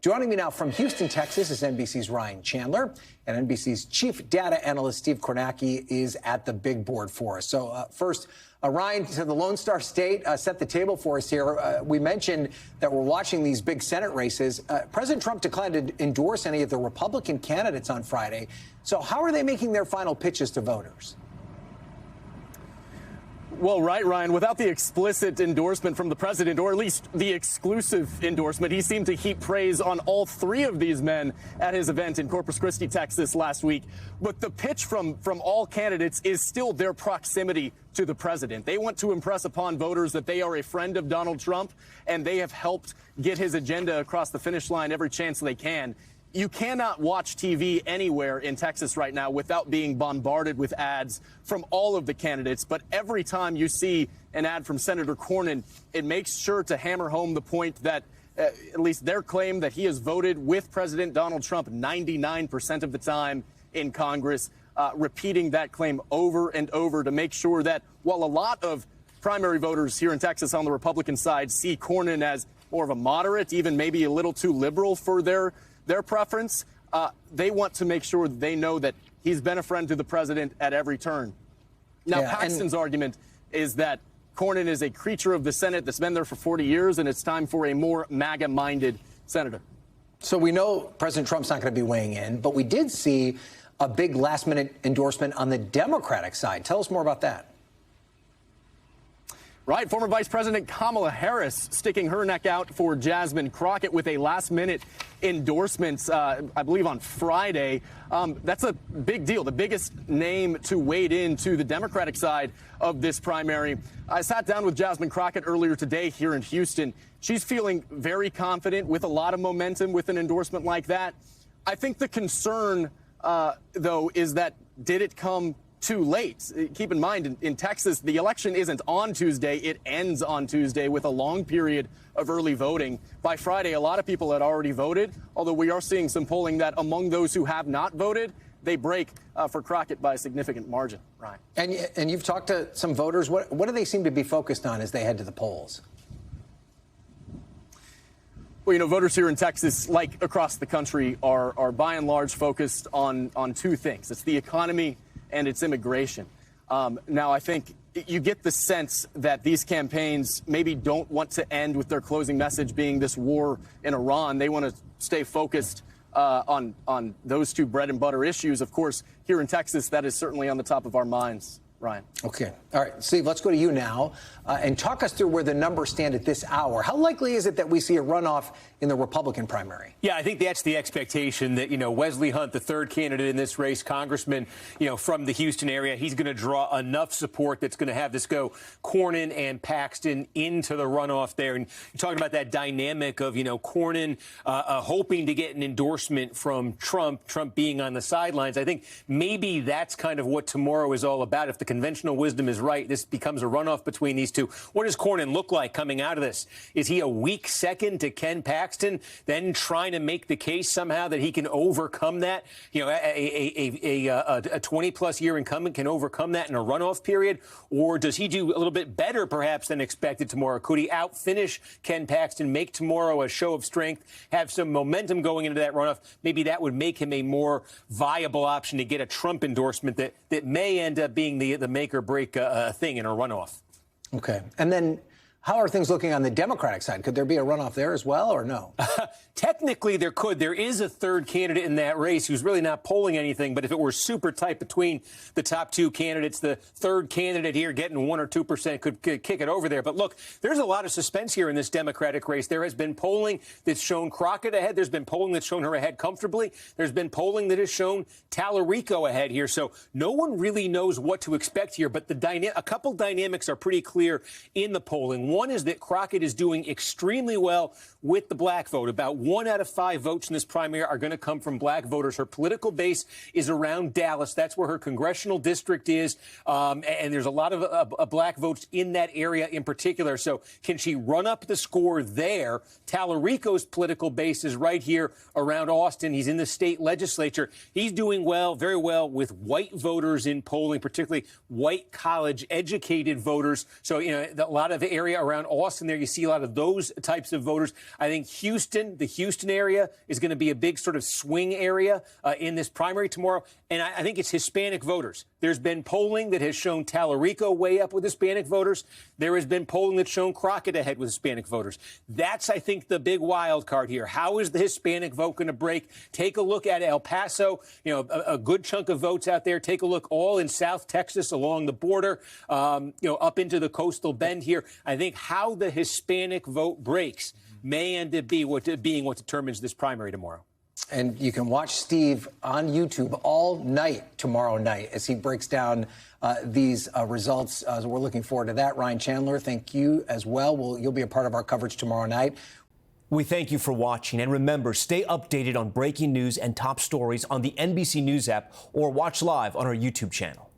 Joining me now from Houston, Texas is NBC's Ryan Chandler, and NBC's chief data analyst Steve Kornacki is at the big board for us. So first, Ryan, to the Lone Star State, set the table for us here. We mentioned that we're watching these big Senate races. President Trump declined to endorse any of the Republican candidates on Friday. So how are they making their final pitches to voters? Well, right, Ryan, without the explicit endorsement from the president, or at least the exclusive endorsement, he seemed to heap praise on all three of these men at his event in Corpus Christi, Texas last week. But the pitch from all candidates is still their proximity to the president. They want to impress upon voters that they are a friend of Donald Trump, and they have helped get his agenda across the finish line every chance they can. You cannot watch TV anywhere in Texas right now without being bombarded with ads from all of the candidates. But every time you see an ad from Senator Cornyn, it makes sure to hammer home the point that at least their claim that he has voted with President Donald Trump 99% of the time in Congress, repeating that claim over and over to make sure that while a lot of primary voters here in Texas on the Republican side see Cornyn as more of a moderate, even maybe a little too liberal for their preference, they want to make sure they know that he's been a friend to the president at every turn. Now, Paxton's argument is that Cornyn is a creature of the Senate that's been there for 40 years, and it's time for a more MAGA-minded senator. So we know President Trump's not going to be weighing in, but we did see a big last-minute endorsement on the Democratic side. Tell us more about that. Right. Former Vice President Kamala Harris sticking her neck out for Jasmine Crockett with a last-minute endorsement, I believe, on Friday. That's a big deal, the biggest name to wade into the Democratic side of this primary. I sat down with Jasmine Crockett earlier today here in Houston. She's feeling very confident with a lot of momentum with an endorsement like that. I think the concern, though, is that did it come too late? Keep in mind, in Texas, the election isn't on Tuesday. It ends on Tuesday with a long period of early voting. By Friday, a lot of people had already voted, although we are seeing some polling that among those who have not voted, they break for Crockett by a significant margin. Ryan. And you've talked to some voters. What do they seem to be focused on as they head to the polls? Well, you know, voters here in Texas, like across the country, are by and large focused on two things. It's the economy and it's immigration. Now, I think you get the sense that these campaigns maybe don't want to end with their closing message being this war in Iran. They want to stay focused on those two bread and butter issues. Of course, here in Texas, that is certainly on the top of our minds. Ryan. Okay. All right. Steve, let's go to you now and talk us through where the numbers stand at this hour. How likely is it that we see a runoff in the Republican primary? Yeah, I think that's the expectation that, Wesley Hunt, the third candidate in this race, congressman, from the Houston area, he's going to draw enough support that's going to have this go Cornyn and Paxton into the runoff there. And you're talking about that dynamic of, Cornyn hoping to get an endorsement from Trump being on the sidelines. I think maybe that's kind of what tomorrow is all about. If the conventional wisdom is right, this becomes a runoff between these two. What does Cornyn look like coming out of this? Is he a weak second to Ken Paxton, then trying to make the case somehow that he can overcome that? A 20-plus year incumbent can overcome that in a runoff period? Or does he do a little bit better, perhaps, than expected tomorrow? Could he outfinish Ken Paxton, make tomorrow a show of strength, have some momentum going into that runoff? Maybe that would make him a more viable option to get a Trump endorsement that may end up being the make or break thing in a runoff. Okay. And then how are things looking on the Democratic side? Could there be a runoff there as well, or no? Technically, there could. There is a third candidate in that race who's really not polling anything. But if it were super tight between the top two candidates, the third candidate here getting 1 or 2% could kick it over there. But look, there's a lot of suspense here in this Democratic race. There has been polling that's shown Crockett ahead. There's been polling that's shown her ahead comfortably. There's been polling that has shown Tallarico ahead here. So no one really knows what to expect here. But a couple dynamics are pretty clear in the polling. One is that Crockett is doing extremely well with the black vote. About 1 out of 5 votes in this primary are going to come from black voters. Her political base is around Dallas. That's where her congressional district is. And there's a lot of black votes in that area in particular. So can she run up the score there? Tallarico's political base is right here around Austin. He's in the state legislature. He's doing well, very well with white voters in polling, particularly white college educated voters. So, a lot of area around Austin there, you see a lot of those types of voters. I think Houston, the Houston area, is going to be a big sort of swing area in this primary tomorrow. And I think it's Hispanic voters. There's been polling that has shown Tallarico way up with Hispanic voters. There has been polling that's shown Crockett ahead with Hispanic voters. That's, I think, the big wild card here. How is the Hispanic vote going to break? Take a look at El Paso, a good chunk of votes out there. Take a look all in South Texas along the border, up into the coastal bend here. I think how the Hispanic vote breaks may end up being what determines this primary tomorrow. And you can watch Steve on YouTube all night tomorrow night as he breaks down these results. We're looking forward to that. Ryan Chandler, thank you as well. You'll be a part of our coverage tomorrow night. We thank you for watching. And remember, stay updated on breaking news and top stories on the NBC News app or watch live on our YouTube channel.